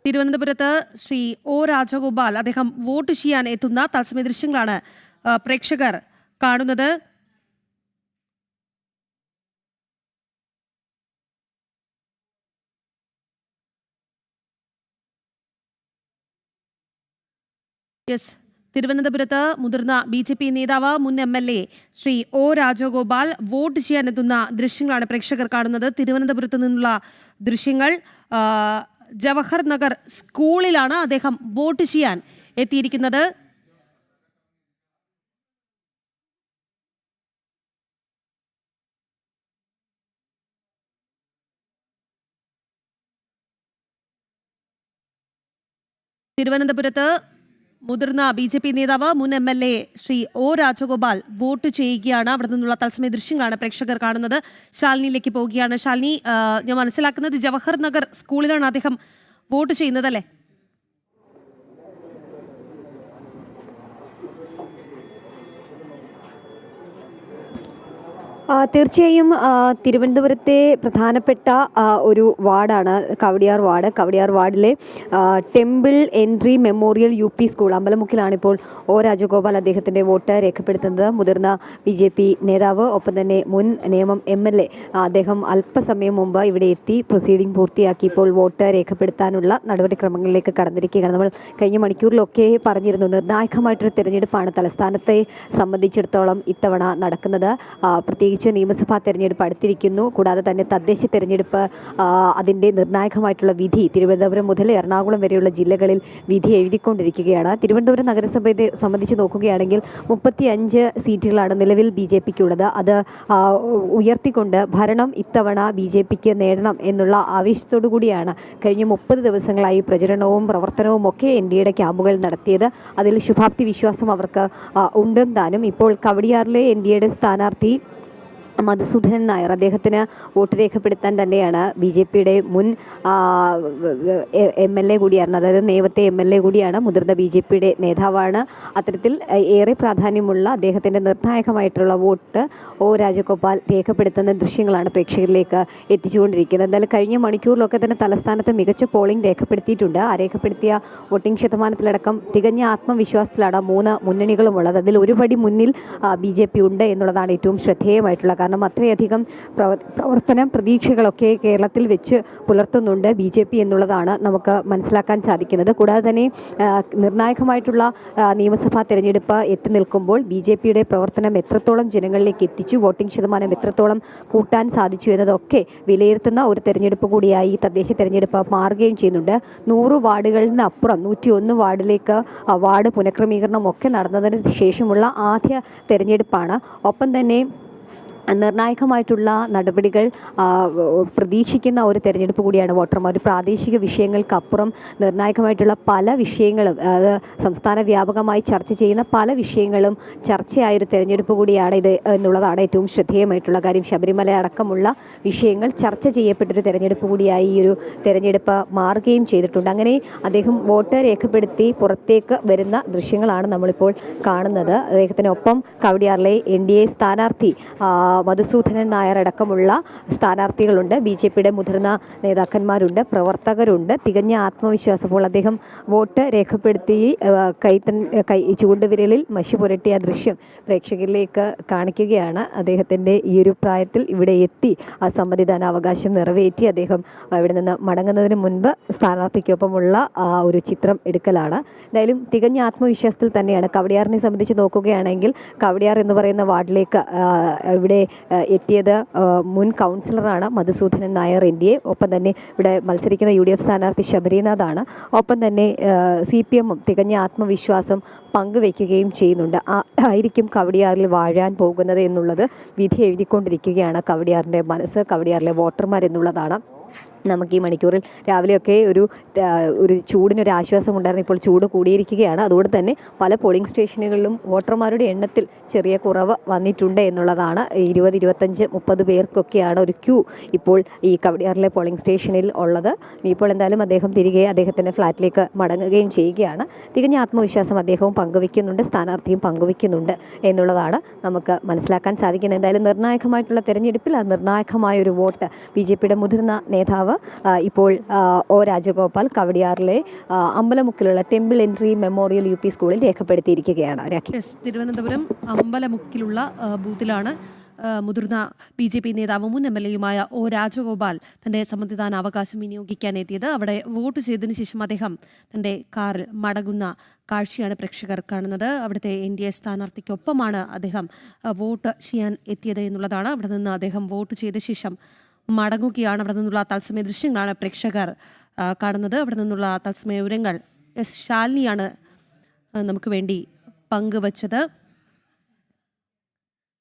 തിരുവനന്തപുരത്ത് ശ്രീ ഒ രാജഗോപാൽ അദ്ദേഹം വോട്ട് ചെയ്യാൻ എത്തുന്ന തത്സമയ ദൃശ്യങ്ങളാണ് പ്രേക്ഷകർ കാണുന്നത്. തിരുവനന്തപുരത്ത് മുതിർന്ന BJP നേതാവ് മുൻ MLA ശ്രീ ഒ രാജഗോപാൽ വോട്ട് ചെയ്യാനെത്തുന്ന ദൃശ്യങ്ങളാണ് പ്രേക്ഷകർ കാണുന്നത്. തിരുവനന്തപുരത്ത് നിന്നുള്ള ദൃശ്യങ്ങൾ. ജവഹർ നഗർ സ്കൂളിലാണ് അദ്ദേഹം വോട്ട് ചെയ്യാൻ എത്തിയിരിക്കുന്നത്. തിരുവനന്തപുരത്ത് മുതിർന്ന BJP നേതാവ് മുൻ MLA ശ്രീ ഒ രാജഗോപാൽ വോട്ട് ചെയ്യുകയാണ്. അവിടെ നിന്നുള്ള തത്സമയ ദൃശ്യങ്ങളാണ് പ്രേക്ഷകർ കാണുന്നത്. ശാലിനിയിലേക്ക് പോവുകയാണ്. ശാലിനി, ഞാൻ മനസ്സിലാക്കുന്നത് ജവഹർ നഗർ സ്കൂളിലാണ് അദ്ദേഹം വോട്ട് ചെയ്യുന്നത്, അല്ലേ? തീർച്ചയായും തിരുവനന്തപുരത്തെ പ്രധാനപ്പെട്ട ഒരു വാർഡാണ് കവടിയാർ വാർഡ്. കവടിയാർ വാർഡിലെ temple entry memorial UP school അമ്പലമുക്കിലാണ് ഇപ്പോൾ ഒ രാജഗോപാൽ അദ്ദേഹത്തിൻ്റെ വോട്ട് രേഖപ്പെടുത്തുന്നത്. മുതിർന്ന BJP നേതാവ്, ഒപ്പം തന്നെ മുൻ നേമം MLA അദ്ദേഹം അല്പസമയം മുമ്പ് ഇവിടെ എത്തി പ്രൊസീഡിംഗ് പൂർത്തിയാക്കി ഇപ്പോൾ വോട്ട് രേഖപ്പെടുത്താനുള്ള നടപടിക്രമങ്ങളിലേക്ക് കടന്നിരിക്കുകയാണ്. നമ്മൾ കഴിഞ്ഞ മണിക്കൂറിലൊക്കെ പറഞ്ഞിരുന്നു, നിർണായകമായിട്ടൊരു തെരഞ്ഞെടുപ്പാണ് തലസ്ഥാനത്തെ സംബന്ധിച്ചിടത്തോളം ഇത്തവണ നടക്കുന്നത്. പ്രത്യേകിച്ച് നിയമസഭാ തെരഞ്ഞെടുപ്പ് അടുത്തിരിക്കുന്നു. കൂടാതെ തന്നെ തദ്ദേശ തെരഞ്ഞെടുപ്പ് അതിൻ്റെ നിർണായകമായിട്ടുള്ള വിധി തിരുവനന്തപുരം മുതൽ എറണാകുളം വരെയുള്ള ജില്ലകളിൽ വിധി എഴുതിക്കൊണ്ടിരിക്കുകയാണ്. തിരുവനന്തപുരം നഗരസഭയെ സംബന്ധിച്ച് നോക്കുകയാണെങ്കിൽ 35 സീറ്റുകളാണ് നിലവിൽ BJPക്കുള്ളത്. അത് ഉയർത്തിക്കൊണ്ട് ഭരണം ഇത്തവണ BJPക്ക് നേടണം എന്നുള്ള ആവേശത്തോടു കൂടിയാണ് കഴിഞ്ഞ 30 ദിവസങ്ങളായി പ്രചരണവും പ്രവർത്തനവും ഒക്കെ NDAയുടെ ക്യാമ്പുകൾ നടത്തിയത്. അതിൽ ശുഭാപ്തി വിശ്വാസം അവർക്ക് ഉണ്ടും താനും. ഇപ്പോൾ കവടിയാറിലെ NDAയുടെ സ്ഥാനാർത്ഥി മധുസൂദനൻ നായർ, അദ്ദേഹത്തിന് വോട്ട് രേഖപ്പെടുത്താൻ തന്നെയാണ് BJPയുടെ മുൻ MLA കൂടിയാണ്, അതായത് നേമത്തെ MLA കൂടിയാണ്, മുതിർന്ന BJPയുടെ നേതാവാണ്. അത്തരത്തിൽ ഏറെ പ്രാധാന്യമുള്ള അദ്ദേഹത്തിൻ്റെ നിർണായകമായിട്ടുള്ള വോട്ട് ഒ രാജഗോപാൽ രേഖപ്പെടുത്തുന്ന ദൃശ്യങ്ങളാണ് പ്രേക്ഷകരിലേക്ക് എത്തിച്ചുകൊണ്ടിരിക്കുന്നത്. എന്തായാലും കഴിഞ്ഞ മണിക്കൂറിലൊക്കെ തന്നെ തലസ്ഥാനത്ത് മികച്ച പോളിംഗ് രേഖപ്പെടുത്തിയിട്ടുണ്ട്. ആ രേഖപ്പെടുത്തിയ വോട്ടിംഗ് ശതമാനത്തിലടക്കം തികഞ്ഞ ആത്മവിശ്വാസത്തിലാണ് 3 മുന്നണികളും ഉള്ളത്. അതിൽ ഒരു പടി മുന്നിൽ BJP ഉണ്ട് എന്നുള്ളതാണ് ഏറ്റവും ശ്രദ്ധേയമായിട്ടുള്ള. കാരണം അത്രയധികം പ്രവർത്തന പ്രതീക്ഷകളൊക്കെ കേരളത്തിൽ വെച്ച് പുലർത്തുന്നുണ്ട് BJP എന്നുള്ളതാണ് നമുക്ക് മനസ്സിലാക്കാൻ സാധിക്കുന്നത്. കൂടാതെ തന്നെ നിർണായകമായിട്ടുള്ള നിയമസഭാ തെരഞ്ഞെടുപ്പ് എത്തി നിൽക്കുമ്പോൾ BJPയുടെ പ്രവർത്തനം എത്രത്തോളം ജനങ്ങളിലേക്ക് എത്തിച്ചു, വോട്ടിംഗ് ശതമാനം എത്രത്തോളം കൂട്ടാൻ സാധിച്ചു എന്നതൊക്കെ വിലയിരുത്തുന്ന ഒരു തെരഞ്ഞെടുപ്പ് കൂടിയായി തദ്ദേശ തെരഞ്ഞെടുപ്പ് മാറുകയും ചെയ്യുന്നുണ്ട്. 100 വാർഡുകളിൽ നിന്ന് അപ്പുറം 101 വാർഡിലേക്ക് വാർഡ് പുനഃക്രമീകരണം ഒക്കെ നടന്നതിന് ശേഷമുള്ള ആദ്യ തെരഞ്ഞെടുപ്പാണ്. ഒപ്പം തന്നെ നിർണായകമായിട്ടുള്ള നടപടികൾ പ്രതീക്ഷിക്കുന്ന ഒരു തെരഞ്ഞെടുപ്പ് കൂടിയാണ് വോട്ടർമാർ. പ്രാദേശിക വിഷയങ്ങൾക്കപ്പുറം നിർണായകമായിട്ടുള്ള പല വിഷയങ്ങളും, അത് സംസ്ഥാന വ്യാപകമായി ചർച്ച ചെയ്യുന്ന പല വിഷയങ്ങളും ചർച്ചയായൊരു തെരഞ്ഞെടുപ്പ് കൂടിയാണ് ഇത് എന്നുള്ളതാണ് ഏറ്റവും ശ്രദ്ധേയമായിട്ടുള്ള കാര്യം. ശബരിമല അടക്കമുള്ള വിഷയങ്ങൾ ചർച്ച ചെയ്യപ്പെട്ടൊരു തെരഞ്ഞെടുപ്പ് കൂടിയായി ഈ ഒരു തെരഞ്ഞെടുപ്പ് മാറുകയും ചെയ്തിട്ടുണ്ട്. അങ്ങനെ അദ്ദേഹം വോട്ട് രേഖപ്പെടുത്തി പുറത്തേക്ക് വരുന്ന ദൃശ്യങ്ങളാണ് നമ്മളിപ്പോൾ കാണുന്നത്. അദ്ദേഹത്തിനൊപ്പം കവടിയാറിലെ NDA സ്ഥാനാർത്ഥി മധുസൂദനൻ നായർ അടക്കമുള്ള സ്ഥാനാർത്ഥികളുണ്ട്. BJPയുടെ മുതിർന്ന നേതാക്കന്മാരുണ്ട്, പ്രവർത്തകരുണ്ട്. തികഞ്ഞ ആത്മവിശ്വാസപ്പോൾ അദ്ദേഹം വോട്ട് രേഖപ്പെടുത്തി കൈ ചൂണ്ടുവിരലിൽ മഷി പുരട്ടിയ ദൃശ്യം പ്രേക്ഷകരിലേക്ക് കാണിക്കുകയാണ്. അദ്ദേഹത്തിൻ്റെ ഈ ഒരു പ്രായത്തിൽ ഇവിടെ എത്തി ആ സമ്മതിദാനാവകാശം നിറവേറ്റി അദ്ദേഹം ഇവിടെ നിന്ന് മടങ്ങുന്നതിന് മുൻപ് സ്ഥാനാർത്ഥിക്കൊപ്പമുള്ള ഒരു ചിത്രം എടുക്കലാണ്. എന്തായാലും തികഞ്ഞ ആത്മവിശ്വാസത്തിൽ തന്നെയാണ്. കവടിയാറിനെ സംബന്ധിച്ച് നോക്കുകയാണെങ്കിൽ കവടിയാർ എന്ന് പറയുന്ന വാർഡിലേക്ക് ഇവിടെ എത്തിയത് മുൻ കൗൺസിലറാണ് മധുസൂദനൻ നായർ NDA. ഒപ്പം തന്നെ ഇവിടെ മത്സരിക്കുന്ന UDF സ്ഥാനാർത്ഥി ശബരിനാഥാണ്. ഒപ്പം തന്നെ CPM തികഞ്ഞ ആത്മവിശ്വാസം പങ്കുവയ്ക്കുകയും ചെയ്യുന്നുണ്ട്. ആയിരിക്കും കവടിയാറിൽ വാഴാൻ പോകുന്നത് എന്നുള്ളത് വിധി എഴുതിക്കൊണ്ടിരിക്കുകയാണ് കവടിയാറിൻ്റെ മനസ്സ്, കവടിയാറിലെ വോട്ടർമാർ എന്നുള്ളതാണ്. നമുക്ക് ഈ മണിക്കൂറിൽ രാവിലെയൊക്കെ ഒരു ചൂടിനൊരു ആശ്വാസം ഉണ്ടായിരുന്നു. ഇപ്പോൾ ചൂട് കൂടിയിരിക്കുകയാണ്. അതുകൊണ്ട് തന്നെ പല പോളിംഗ് സ്റ്റേഷനുകളിലും വോട്ടർമാരുടെ എണ്ണത്തിൽ ചെറിയ കുറവ് വന്നിട്ടുണ്ട് എന്നുള്ളതാണ്. 20, 25, 30 പേർക്കൊക്കെയാണ് ഒരു ക്യൂ ഇപ്പോൾ ഈ കവടിയാറിലെ പോളിംഗ് സ്റ്റേഷനിൽ ഉള്ളത്. ഇപ്പോൾ എന്തായാലും അദ്ദേഹം തിരികെ അദ്ദേഹത്തിൻ്റെ ഫ്ലാറ്റിലേക്ക് മടങ്ങുകയും ചെയ്യുകയാണ്. തികഞ്ഞ ആത്മവിശ്വാസം അദ്ദേഹവും പങ്കുവയ്ക്കുന്നുണ്ട്, സ്ഥാനാർത്ഥിയും പങ്കുവയ്ക്കുന്നുണ്ട് എന്നുള്ളതാണ് നമുക്ക് മനസ്സിലാക്കാൻ സാധിക്കുന്നത്. എന്തായാലും നിർണായകമായിട്ടുള്ള തെരഞ്ഞെടുപ്പിൽ നിർണായകമായൊരു വോട്ട് BJPയുടെ മുതിർന്ന നേതാവ് നേതാവ് ഇപ്പോൾ ഒ രാജഗോപാൽ കവടിയാറിലെ അമ്പലമുക്കിലുള്ള ടെമ്പിൾ എൻട്രി മെമ്മോറിയൽ UP സ്കൂളിൽ രേഖപ്പെടുത്തിയിരിക്കുകയാണ്. യെസ്, തിരുവനന്തപുരം അമ്പലമുക്കിലുള്ള ബൂത്തിലാണ് മുതിർന്ന BJP നേതാവ് മുൻ MLA-യുമായ ഒ രാജഗോപാൽ തന്റെ സമ്മതിദാനാവകാശം വിനിയോഗിക്കാൻ എത്തിയത്. അവിടെ വോട്ട് ചെയ്തതിനു ശേഷം അദ്ദേഹം തന്റെ കാറിൽ മടങ്ങുന്ന കാഴ്ചയാണ് പ്രേക്ഷകർ കാണുന്നത്. അവിടുത്തെ NDA സ്ഥാനാർത്ഥിക്കൊപ്പമാണ് അദ്ദേഹം വോട്ട് ചെയ്യാൻ എത്തിയത് എന്നുള്ളതാണ്. അവിടെ നിന്ന് അദ്ദേഹം വോട്ട് ചെയ്ത ശേഷം മടങ്ങുകയാണ്. അവിടെ നിന്നുള്ള തത്സമയ ദൃശ്യങ്ങളാണ് പ്രേക്ഷകർ കാണുന്നത്. അവിടെ നിന്നുള്ള തത്സമയ വിവരങ്ങൾ ശാലിനിയാണ് നമുക്ക് വേണ്ടി പങ്കുവച്ചത്.